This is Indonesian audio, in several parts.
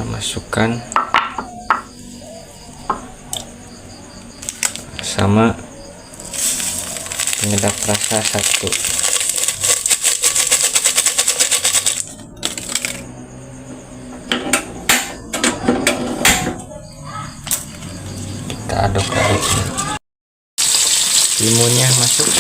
kita masukkan sama penyedap rasa 1. Kita aduk-aduk, timunnya masuk,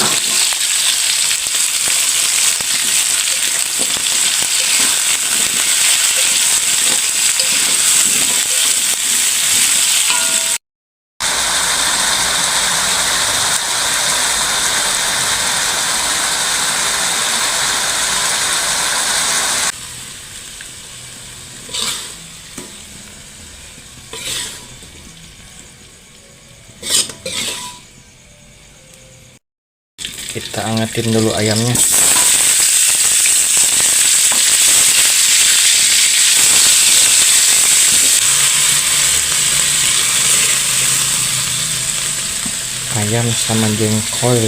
kita angetin dulu ayamnya. Ayam sama jengkol.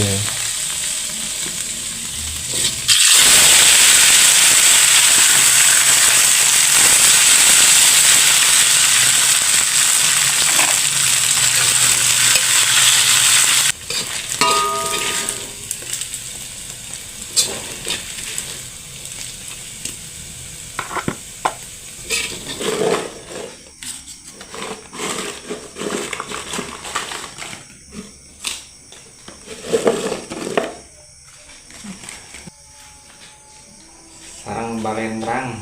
Sarang balendrang,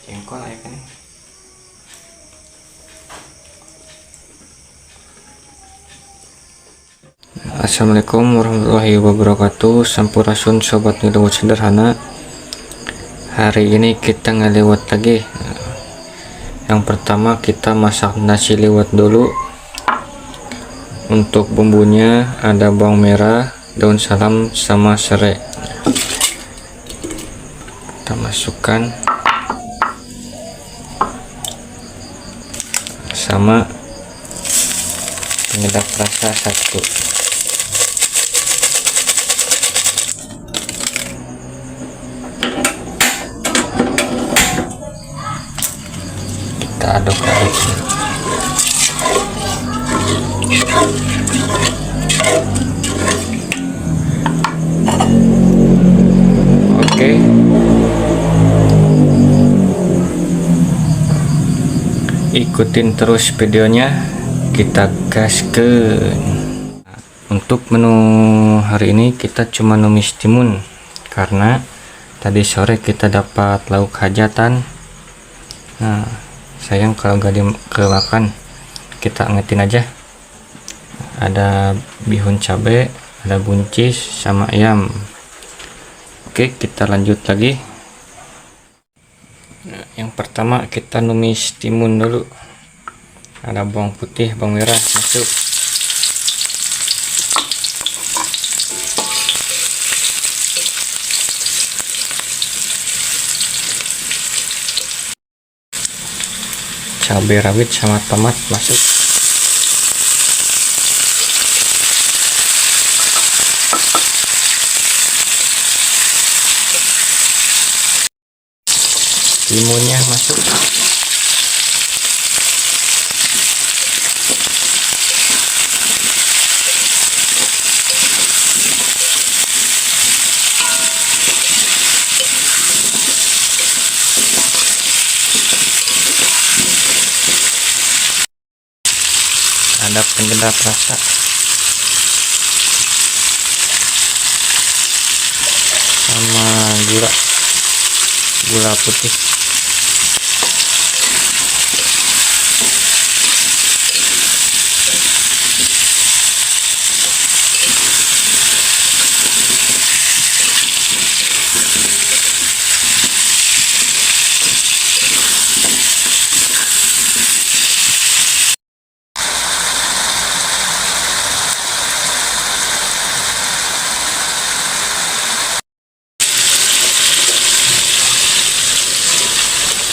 jengkol ya kan. Assalamualaikum warahmatullahi wabarakatuh. Sampurasun sobat ngeliwat sederhana. Hari ini kita ngeliwat lagi. Yang pertama kita masak nasi liwet dulu. Untuk bumbunya ada bawang merah, daun salam sama serai. Kita masukkan sama penyedap rasa 1. Kita aduk-aduk. Oke. Ikutin terus videonya, kita gaskeun. Untuk menu hari ini kita cuma numis timun karena tadi sore kita dapat lauk hajatan. Nah, sayang kalau gak dimakan, kita angetin aja. Ada bihun cabe, ada buncis sama ayam. Oke, kita lanjut lagi. Nah, yang pertama kita numis timun dulu. Ada bawang putih, bawang merah masuk. Cabai rawit sama tomat masuk. Timunnya masuk. Ada penyedap rasa. Sama gula putih.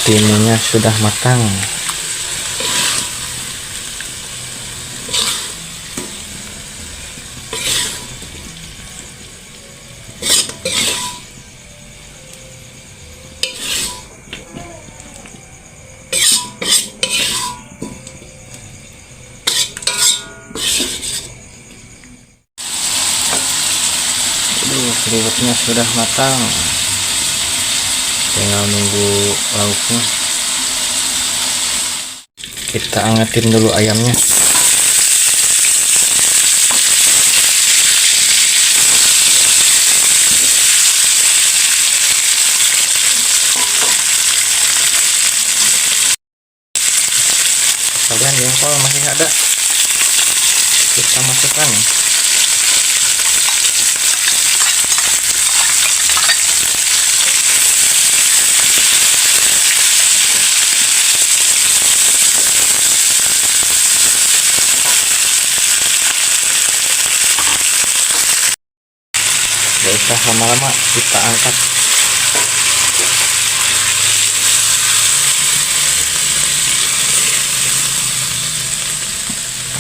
Timunnya sudah matang. lauknya sudah matang, tinggal nunggu lauknya. Kita angetin dulu ayamnya. Kalian jengkol masih ada, kita masukkan. Gak usah lama-lama, kita angkat.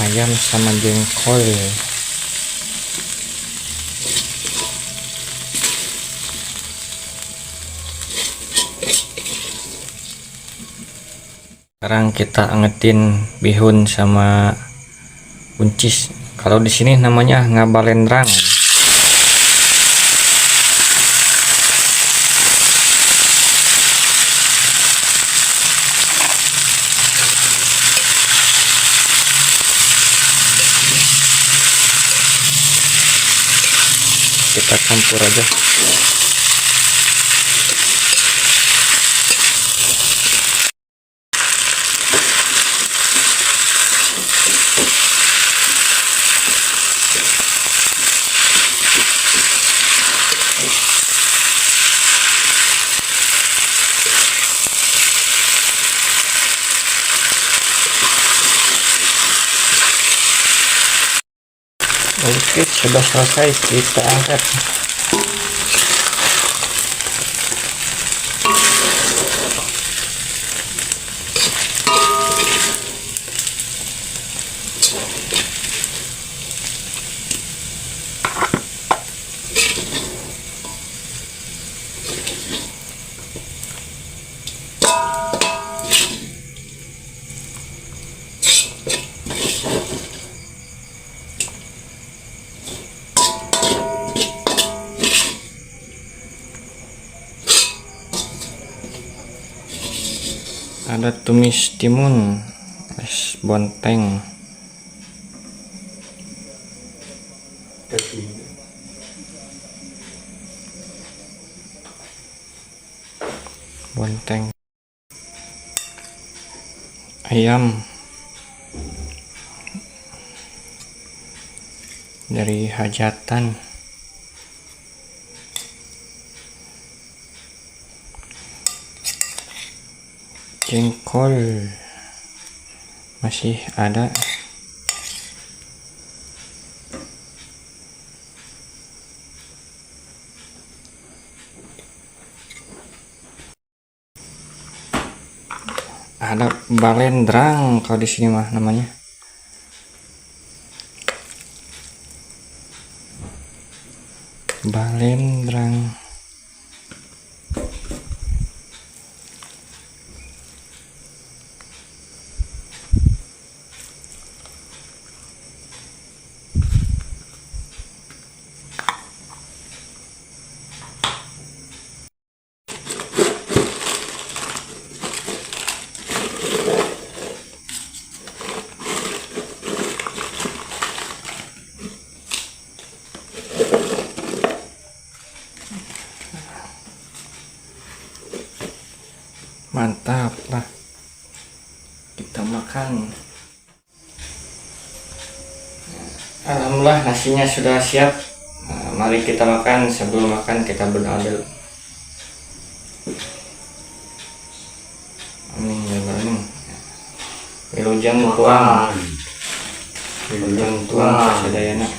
Ayam sama jengkol. Sekarang kita angetin bihun sama buncis. Kalau di sini namanya ngabalendrang. Kita campur aja. Oke, sudah selesai, kita angkat. Ada tumis timun, es bonteng, ayam dari hajatan, jengkol masih ada, balendrang kalau di sini mah namanya. Balendrang. Mantap lah, kita makan. Alhamdulillah nasinya sudah siap. Mari kita makan. Sebelum makan kita berdoa dulu. Amin ya Rabbal. Wilujeng Tuhan, wilujeng Tuhan sadayana.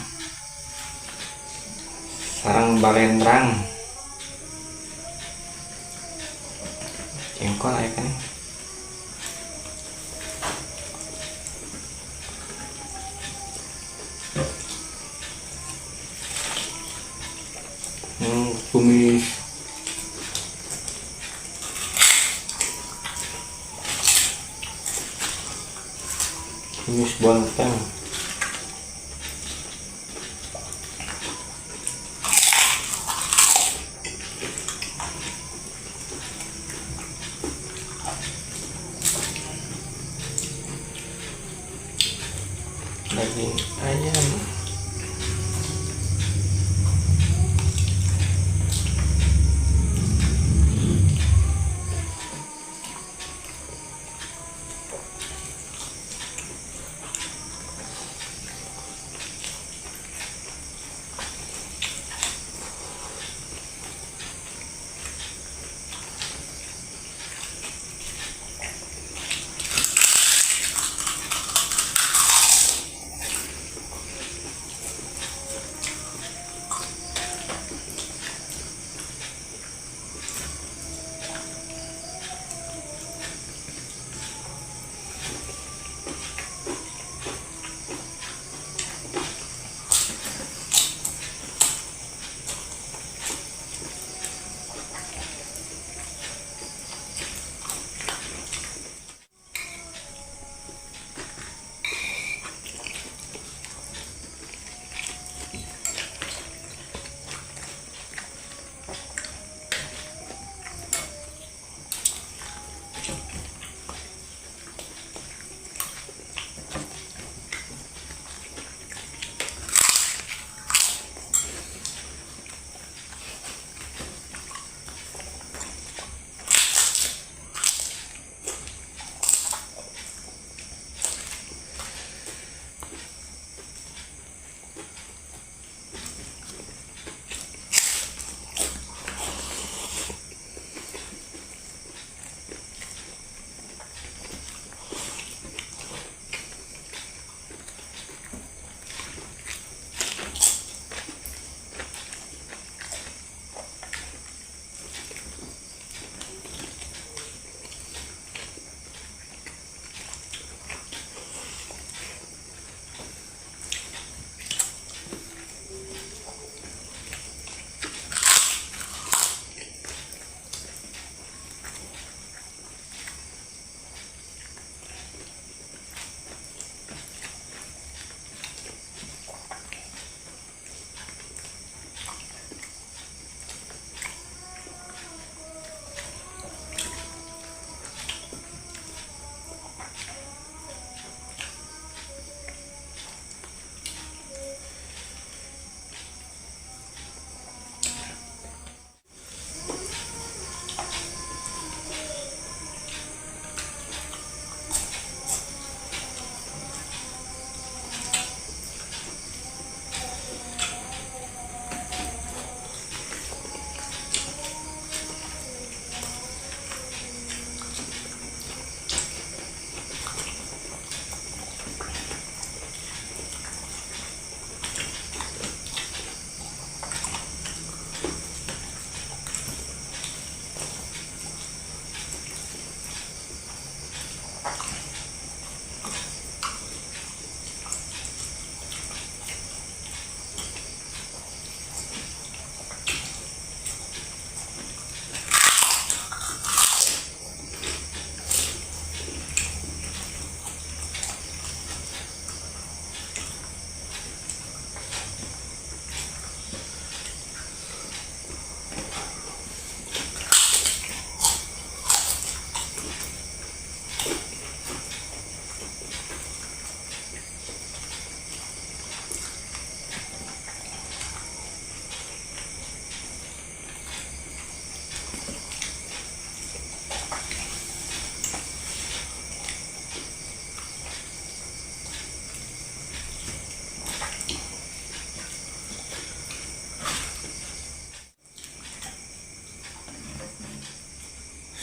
Sarang balendrang. Jengkol ya kan. Tumis bonteng. daging ayam.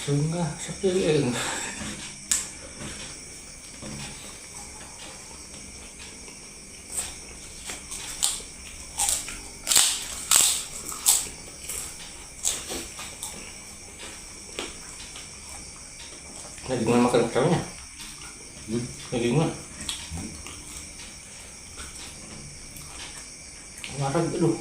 Sunga sa piling. Lagi mana makan ikannya? Lagi mana? Marah dulu.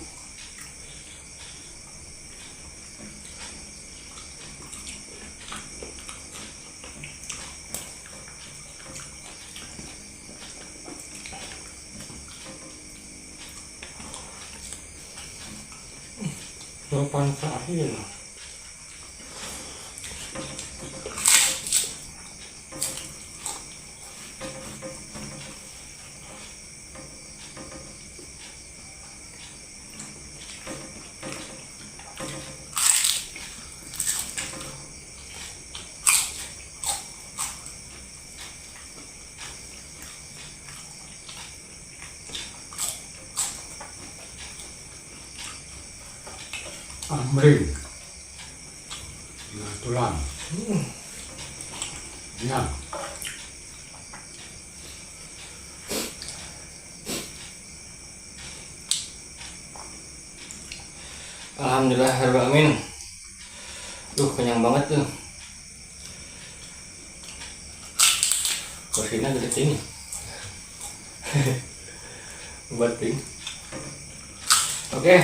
Jawaban terakhir. mering. Nah, tulang. Ya. Alhamdulillah rabbil alamin. Kenyang banget tuh. Kursinya gede tinggi. Buat ting. Oke,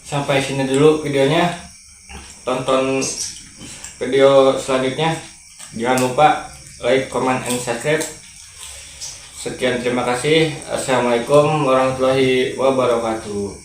sampai sini dulu videonya. Tonton video selanjutnya. Jangan lupa like, comment, and subscribe. Sekian, terima kasih. Assalamualaikum warahmatullahi wabarakatuh.